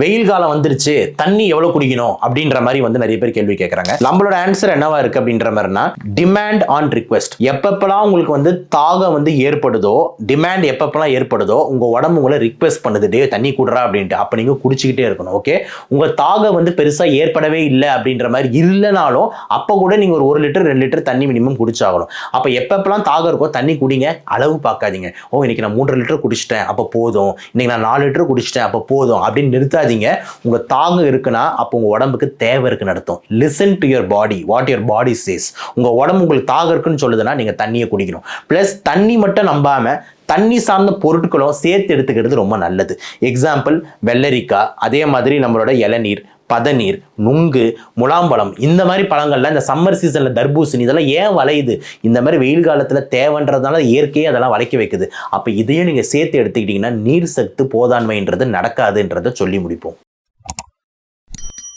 வெயில் காலம் வந்துருச்சு, தண்ணி எவ்வளவு குடிக்கணும் அப்படின்ற மாதிரி வந்து நிறைய பேர் கேள்வி கேட்கறாங்க. நம்மளோட ஆன்சர் என்னவா இருக்கு அப்படின்ற மாதிரினா, டிமாண்ட் ஆன் ரிக்வெஸ்ட். எப்பப்பெல்லாம் உங்களுக்கு வந்து தாகம் வந்து ஏற்படுதோ, டிமாண்ட் எப்பப்பெல்லாம் ஏற்படுதோ, உங்க உடம்பு உங்களை ரிக்வெஸ்ட் பண்ணுது, டே தண்ணி குடுறா அப்படின்ட்டு. அப்ப நீங்க குடிச்சுக்கிட்டே இருக்கணும். ஓகே, உங்க தாகம் வந்து பெருசா ஏற்படவே இல்லை அப்படின்ற மாதிரி இல்லைனாலும் அப்ப கூட நீங்க ஒரு 1 லிட்டர் 2 லிட்டர் தண்ணி மினிமம் குடிச்சாகணும். அப்ப எப்பப்பெல்லாம் தாகம் இருக்கோ தண்ணி குடிங்க, அளவு பார்க்காதீங்க. இன்னைக்கு நான் 3 லிட்டர் குடிச்சிட்டேன் அப்ப போதும், இன்னைக்கு நான் 4 லிட்டர் குடிச்சிட்டேன் அப்ப போதும் அப்படின்னு நிறுத்த. உங்க தாகம் இருக்குன்னா அப்ப உங்க உடம்புக்கு தேவை இருக்குன்னு அர்த்தம். Listen to your body, what your body says. உங்க உடம்பு உங்களுக்கு தாகம் இருக்குன்னு சொல்லுதுன்னா நீங்க தண்ணியை குடிக்கணும். பிளஸ் தண்ணி மட்டும் நம்பாம தண்ணி சார்ந்த பொருட்களும் சேர்த்து எடுத்துக்கிறது ரொம்ப நல்லது. எக்ஸாம்பிள் வெள்ளரிக்காய், அதே மாதிரி நம்மளோட இளநீர், பதநீர், நுங்கு, முலாம்பழம், இந்த மாதிரி பழங்கள்ல இந்த சம்மர் சீசன்ல தர்பூசணி இதெல்லாம் ஏன் வளையுது? இந்த மாதிரி வெயில் காலத்துல தேவைன்றதுனால இயற்கையே அதெல்லாம் வளைக்க வைக்குது. அப்ப இதையும் நீங்க சேர்த்து எடுத்துக்கிட்டீங்கன்னா நீர் சத்து போதாண்மைன்றது நடக்காதுன்றதை சொல்லி முடிப்போம்.